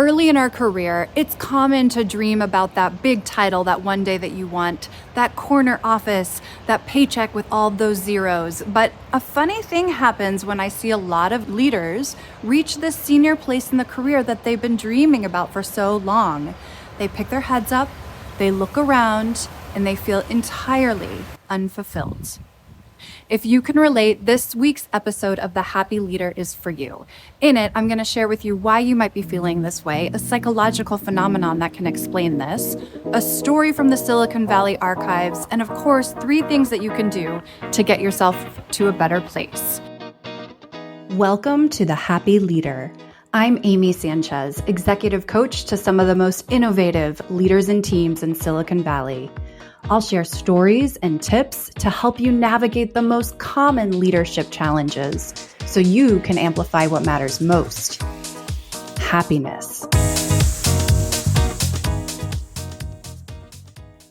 Early in our career, it's common to dream about that big title that one day that you want, that corner office, that paycheck with all those zeros. But a funny thing happens when I see a lot of leaders reach this senior place in the career that they've been dreaming about for so long. They pick their heads up, they look around, and they feel entirely unfulfilled. If you can relate, this week's episode of The Happy Leader is for you. In it, I'm going to share with you why you might be feeling this way, a psychological phenomenon that can explain this, a story from the Silicon Valley archives, and of course, 3 things that you can do to get yourself to a better place. Welcome to The Happy Leader. I'm Amy Sanchez, executive coach to some of the most innovative leaders and teams in Silicon Valley. I'll share stories and tips to help you navigate the most common leadership challenges so you can amplify what matters most: happiness.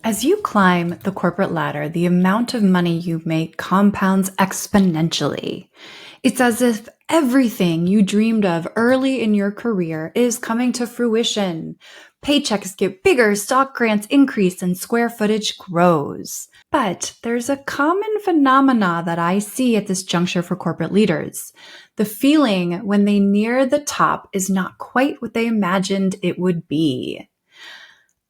As you climb the corporate ladder, the amount of money you make compounds exponentially. It's as if everything you dreamed of early in your career is coming to fruition. Paychecks get bigger, stock grants increase, and square footage grows. But there's a common phenomena that I see at this juncture for corporate leaders. The feeling when they near the top is not quite what they imagined it would be.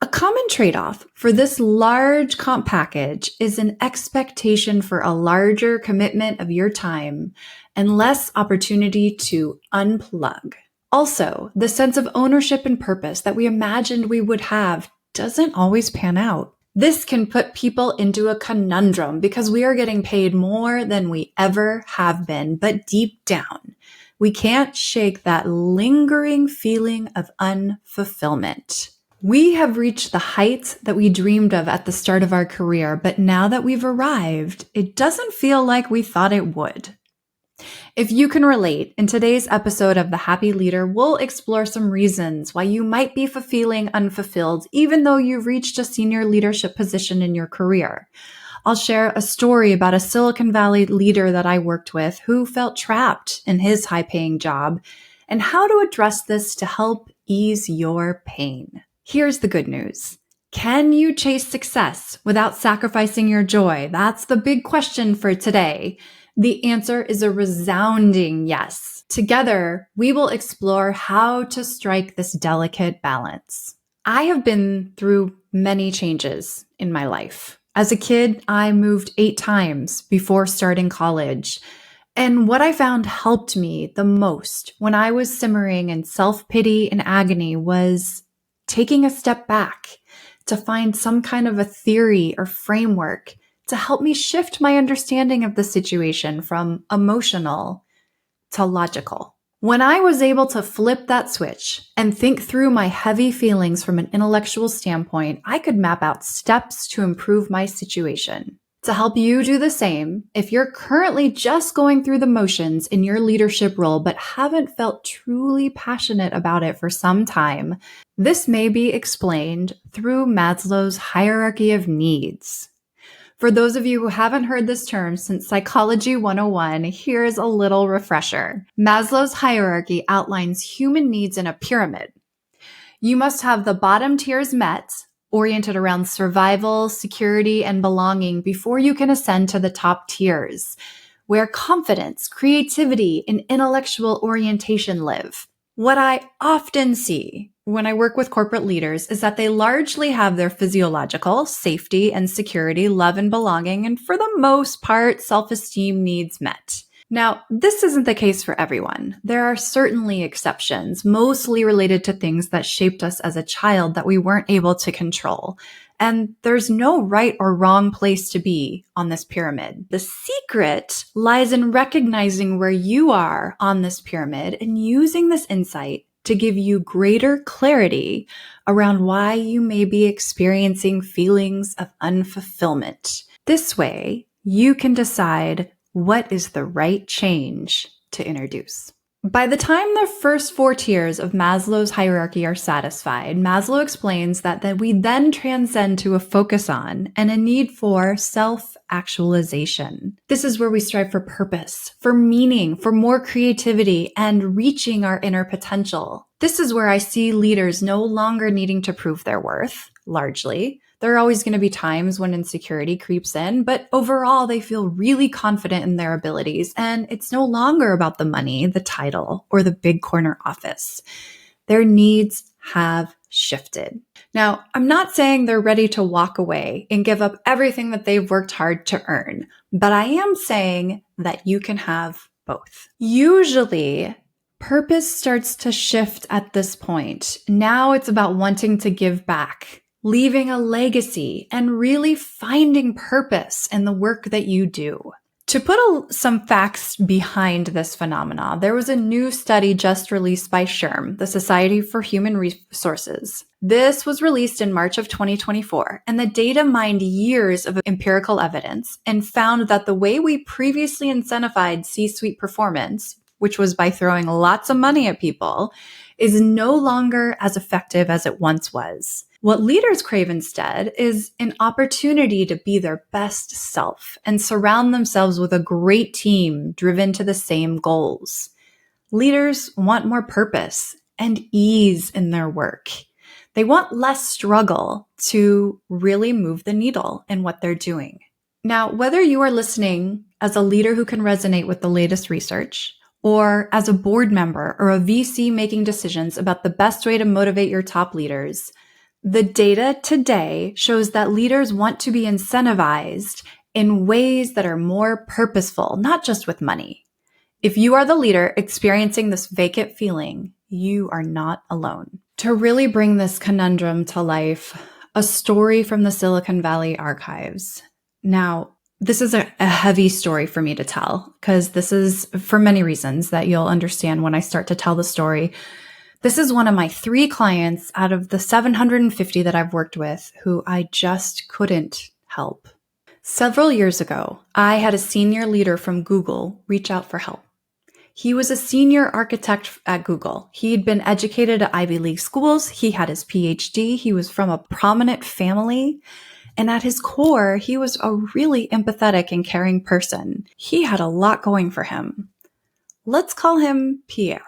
A common trade-off for this large comp package is an expectation for a larger commitment of your time and less opportunity to unplug. Also, the sense of ownership and purpose that we imagined we would have doesn't always pan out. This can put people into a conundrum because we are getting paid more than we ever have been, but deep down, we can't shake that lingering feeling of unfulfillment. We have reached the heights that we dreamed of at the start of our career, but now that we've arrived, it doesn't feel like we thought it would. If you can relate, in today's episode of The Happy Leader, we'll explore some reasons why you might be feeling unfulfilled even though you've reached a senior leadership position in your career. I'll share a story about a Silicon Valley leader that I worked with who felt trapped in his high-paying job and how to address this to help ease your pain. Here's the good news. Can you chase success without sacrificing your joy? That's the big question for today. The answer is a resounding yes. Together, we will explore how to strike this delicate balance. I have been through many changes in my life. As a kid, I moved 8 times before starting college. And what I found helped me the most when I was simmering in self-pity and agony was taking a step back to find some kind of a theory or framework to help me shift my understanding of the situation from emotional to logical. When I was able to flip that switch and think through my heavy feelings from an intellectual standpoint, I could map out steps to improve my situation. To help you do the same, if you're currently just going through the motions in your leadership role but haven't felt truly passionate about it for some time, this may be explained through Maslow's hierarchy of needs. For those of you who haven't heard this term since Psychology 101, here's a little refresher. Maslow's hierarchy outlines human needs in a pyramid. You must have the bottom tiers met, oriented around survival, security, and belonging before you can ascend to the top tiers, where confidence, creativity, and intellectual orientation live. What I often see when I work with corporate leaders is that they largely have their physiological, safety and security, love and belonging, and for the most part, self-esteem needs met. Now, this isn't the case for everyone. There are certainly exceptions, mostly related to things that shaped us as a child that we weren't able to control. And there's no right or wrong place to be on this pyramid. The secret lies in recognizing where you are on this pyramid and using this insight to give you greater clarity around why you may be experiencing feelings of unfulfillment. This way, you can decide what is the right change to introduce. By the time the first 4 tiers of Maslow's hierarchy are satisfied, Maslow explains that we then transcend to a focus on and a need for self-actualization. This is where we strive for purpose, for meaning, for more creativity, and reaching our inner potential. This is where I see leaders no longer needing to prove their worth, largely. There are always going to be times when insecurity creeps in, but overall, they feel really confident in their abilities, and it's no longer about the money, the title, or the big corner office. Their needs have shifted. Now, I'm not saying they're ready to walk away and give up everything that they've worked hard to earn, but I am saying that you can have both. Usually, purpose starts to shift at this point. Now it's about wanting to give back, leaving a legacy, and really finding purpose in the work that you do. To put some facts behind this phenomena, there was a new study just released by SHRM, the Society for Human Resources. This was released in March of 2024, and the data mined years of empirical evidence and found that the way we previously incentivized C-suite performance, which was by throwing lots of money at people, is no longer as effective as it once was. What leaders crave instead is an opportunity to be their best self and surround themselves with a great team driven to the same goals. Leaders want more purpose and ease in their work. They want less struggle to really move the needle in what they're doing. Now, whether you are listening as a leader who can resonate with the latest research, or as a board member or a VC making decisions about the best way to motivate your top leaders, the data today shows that leaders want to be incentivized in ways that are more purposeful, not just with money. If you are the leader experiencing this vacant feeling, you are not alone. To really bring this conundrum to life, a story from the Silicon Valley archives. Now, this is a heavy story for me to tell because this is for many reasons that you'll understand when I start to tell the story. This is one of my 3 clients out of the 750 that I've worked with who I just couldn't help. Several years ago, I had a senior leader from Google reach out for help. He was a senior architect at Google. He'd been educated at Ivy League schools. He had his PhD. He was from a prominent family. And at his core, he was a really empathetic and caring person. He had a lot going for him. Let's call him Pierre.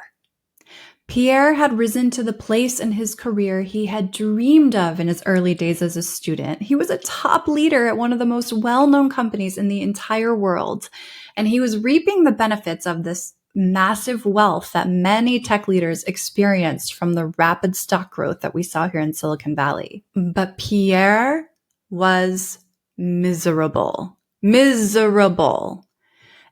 Pierre had risen to the place in his career he had dreamed of in his early days as a student. He was a top leader at one of the most well-known companies in the entire world, and he was reaping the benefits of this massive wealth that many tech leaders experienced from the rapid stock growth that we saw here in Silicon Valley. But Pierre was miserable.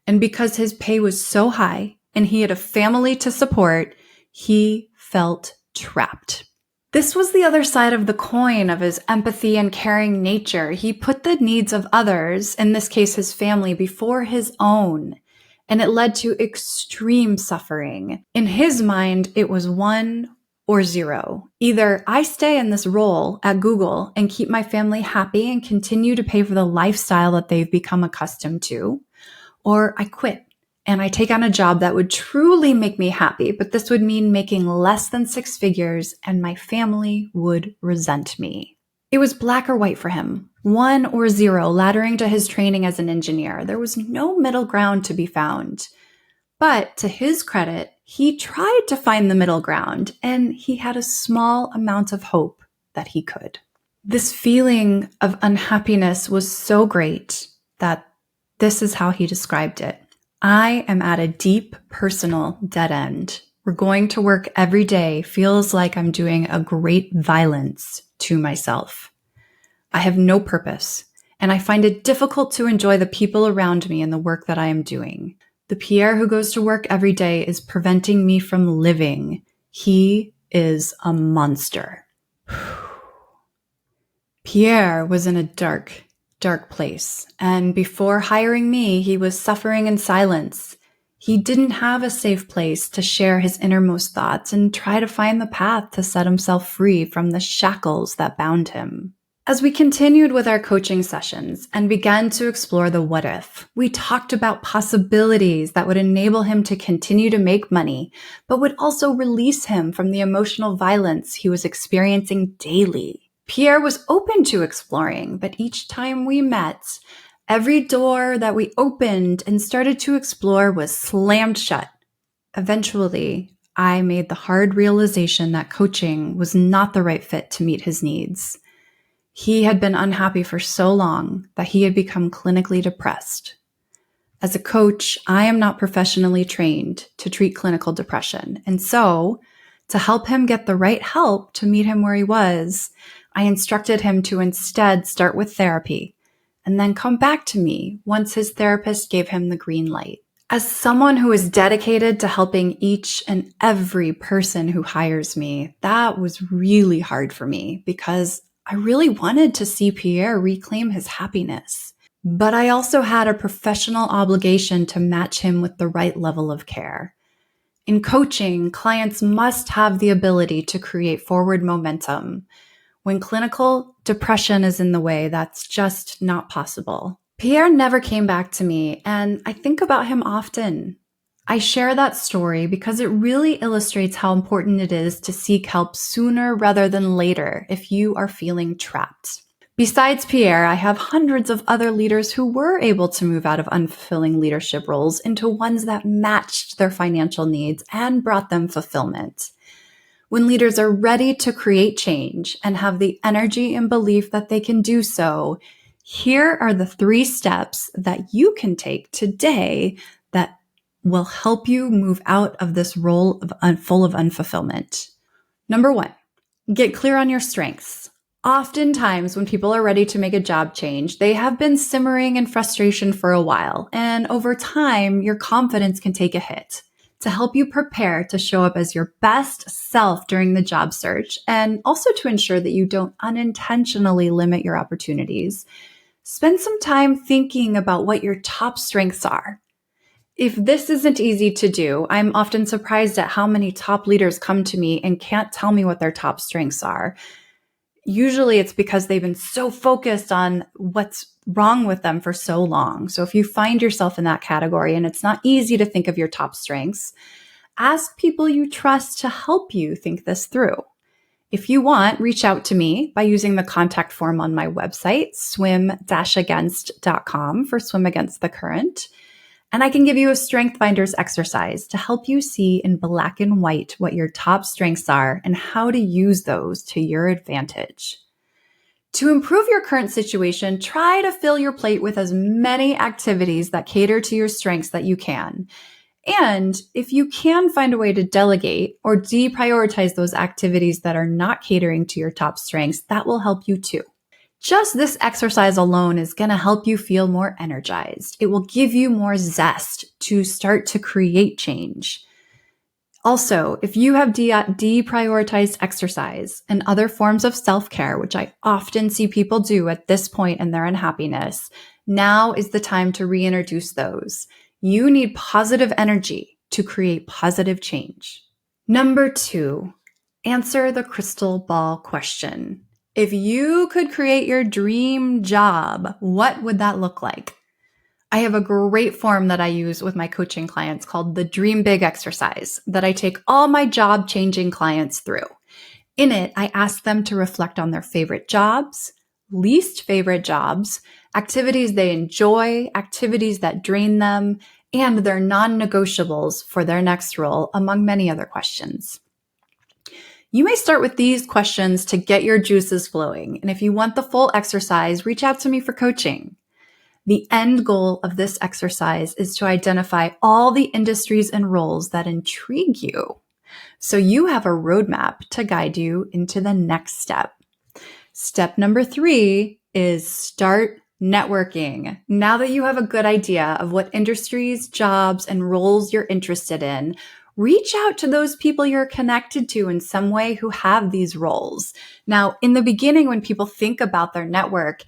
And because his pay was so high and he had a family to support, he felt trapped. This was the other side of the coin of his empathy and caring nature. He put the needs of others, in this case his family, before his own, and it led to extreme suffering. In his mind, it was 1 or 0. Either I stay in this role at Google and keep my family happy and continue to pay for the lifestyle that they've become accustomed to, or I quit and I take on a job that would truly make me happy, but this would mean making less than 6 figures and my family would resent me. It was black or white for him, 1 or 0, laddering to his training as an engineer. There was no middle ground to be found. But to his credit, he tried to find the middle ground, and he had a small amount of hope that he could. This feeling of unhappiness was so great that this is how he described it. I am at a deep personal dead end. We're going to work every day feels like I'm doing a great violence to myself. I have no purpose, and I find it difficult to enjoy the people around me and the work that I am doing. The Pierre who goes to work every day is preventing me from living. He is a monster. Pierre was in a dark place, and before hiring me, he was suffering in silence. He didn't have a safe place to share his innermost thoughts and try to find the path to set himself free from the shackles that bound him. As we continued with our coaching sessions and began to explore the what if, we talked about possibilities that would enable him to continue to make money, but would also release him from the emotional violence he was experiencing daily. Pierre was open to exploring, but each time we met, every door that we opened and started to explore was slammed shut. Eventually, I made the hard realization that coaching was not the right fit to meet his needs. He had been unhappy for so long that he had become clinically depressed. As a coach, I am not professionally trained to treat clinical depression. And so, to help him get the right help to meet him where he was, I instructed him to instead start with therapy and then come back to me once his therapist gave him the green light. As someone who is dedicated to helping each and every person who hires me, that was really hard for me because I really wanted to see Pierre reclaim his happiness. But I also had a professional obligation to match him with the right level of care. In coaching, clients must have the ability to create forward momentum. When clinical depression is in the way, that's just not possible. Pierre never came back to me, and I think about him often. I share that story because it really illustrates how important it is to seek help sooner rather than later if you are feeling trapped. Besides Pierre, I have hundreds of other leaders who were able to move out of unfulfilling leadership roles into ones that matched their financial needs and brought them fulfillment. When leaders are ready to create change and have the energy and belief that they can do so, here are the 3 steps that you can take today that will help you move out of this role full of unfulfillment. Number 1, get clear on your strengths. Oftentimes, when people are ready to make a job change, they have been simmering in frustration for a while, and over time, your confidence can take a hit. To help you prepare to show up as your best self during the job search, and also to ensure that you don't unintentionally limit your opportunities, spend some time thinking about what your top strengths are. If this isn't easy to do, I'm often surprised at how many top leaders come to me and can't tell me what their top strengths are. Usually it's because they've been so focused on what's wrong with them for so long. So if you find yourself in that category and it's not easy to think of your top strengths, ask people you trust to help you think this through. If you want, reach out to me by using the contact form on my website, swim-against.com for Swim Against the Current. And I can give you a Strength Finders exercise to help you see in black and white what your top strengths are and how to use those to your advantage. To improve your current situation, try to fill your plate with as many activities that cater to your strengths that you can. And if you can find a way to delegate or deprioritize those activities that are not catering to your top strengths, that will help you too. Just this exercise alone is going to help you feel more energized. It will give you more zest to start to create change. Also, if you have deprioritized exercise and other forms of self-care, which I often see people do at this point in their unhappiness, now is the time to reintroduce those. You need positive energy to create positive change. Number 2, answer the crystal ball question. If you could create your dream job, what would that look like? I have a great form that I use with my coaching clients called the Dream Big exercise that I take all my job changing clients through. In it, I ask them to reflect on their favorite jobs, least favorite jobs, activities they enjoy, activities that drain them, and their non-negotiables for their next role, among many other questions. You may start with these questions to get your juices flowing. And if you want the full exercise, reach out to me for coaching. The end goal of this exercise is to identify all the industries and roles that intrigue you, so you have a roadmap to guide you into the next step. Step number 3 is start networking. Now that you have a good idea of what industries, jobs, and roles you're interested in, reach out to those people you're connected to in some way who have these roles. Now, in the beginning, when people think about their network,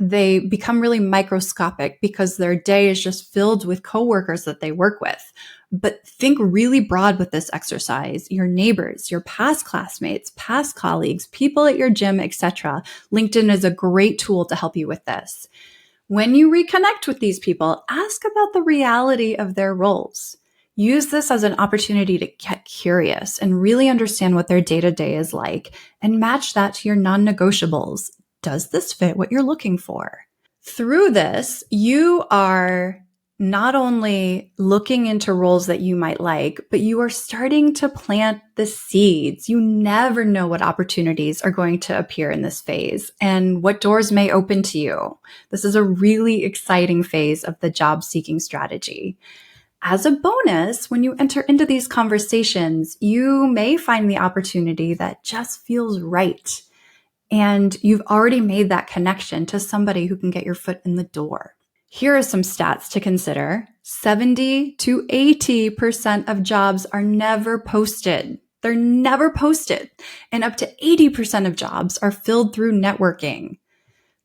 they become really microscopic because their day is just filled with coworkers that they work with. But think really broad with this exercise. Your neighbors, your past classmates, past colleagues, people at your gym, etc. LinkedIn is a great tool to help you with this. When you reconnect with these people, ask about the reality of their roles. Use this as an opportunity to get curious and really understand what their day-to-day is like and match that to your non-negotiables. Does this fit what you're looking for? Through this, you are not only looking into roles that you might like, but you are starting to plant the seeds. You never know what opportunities are going to appear in this phase and what doors may open to you. This is a really exciting phase of the job seeking strategy. As a bonus, when you enter into these conversations, you may find the opportunity that just feels right. And you've already made that connection to somebody who can get your foot in the door. Here are some stats to consider. 70 to 80% of jobs are never posted. They're never posted. And up to 80% of jobs are filled through networking.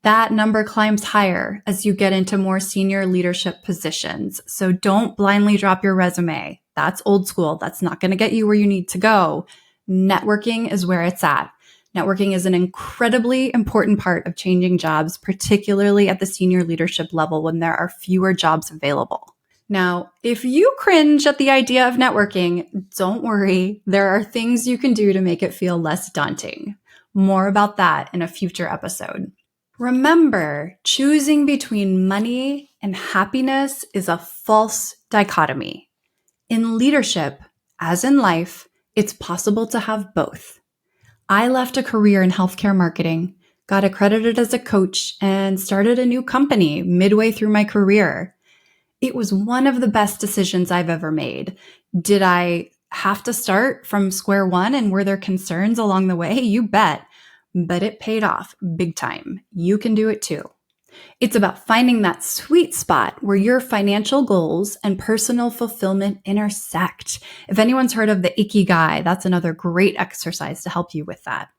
That number climbs higher as you get into more senior leadership positions. So don't blindly drop your resume. That's old school. That's not going to get you where you need to go. Networking is where it's at. Networking is an incredibly important part of changing jobs, particularly at the senior leadership level when there are fewer jobs available. Now, if you cringe at the idea of networking, don't worry. There are things you can do to make it feel less daunting. More about that in a future episode. Remember, choosing between money and happiness is a false dichotomy. In leadership, as in life, it's possible to have both. I left a career in healthcare marketing, got accredited as a coach, and started a new company midway through my career. It was one of the best decisions I've ever made. Did I have to start from square one, and were there concerns along the way? You bet. But it paid off big time. You can do it too. It's about finding that sweet spot where your financial goals and personal fulfillment intersect. If anyone's heard of the Ikigai, that's another great exercise to help you with that.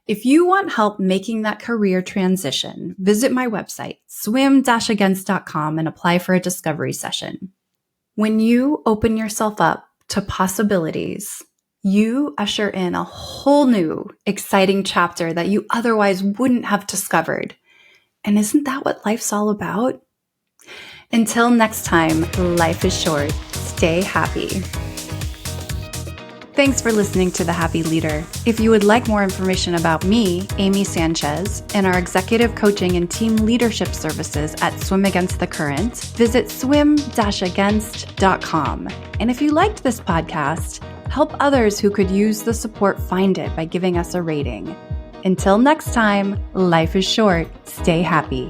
If you want help making that career transition, visit my website, swim-against.com, and apply for a discovery session. When you open yourself up to possibilities, you usher in a whole new, exciting chapter that you otherwise wouldn't have discovered. And isn't that what life's all about? Until next time, life is short. Stay happy. Thanks for listening to The Happy Leader. If you would like more information about me, Amy Sanchez, and our executive coaching and team leadership services at Swim Against the Current, visit swim-against.com. And if you liked this podcast, help others who could use the support find it by giving us a rating. Until next time, life is short. Stay happy.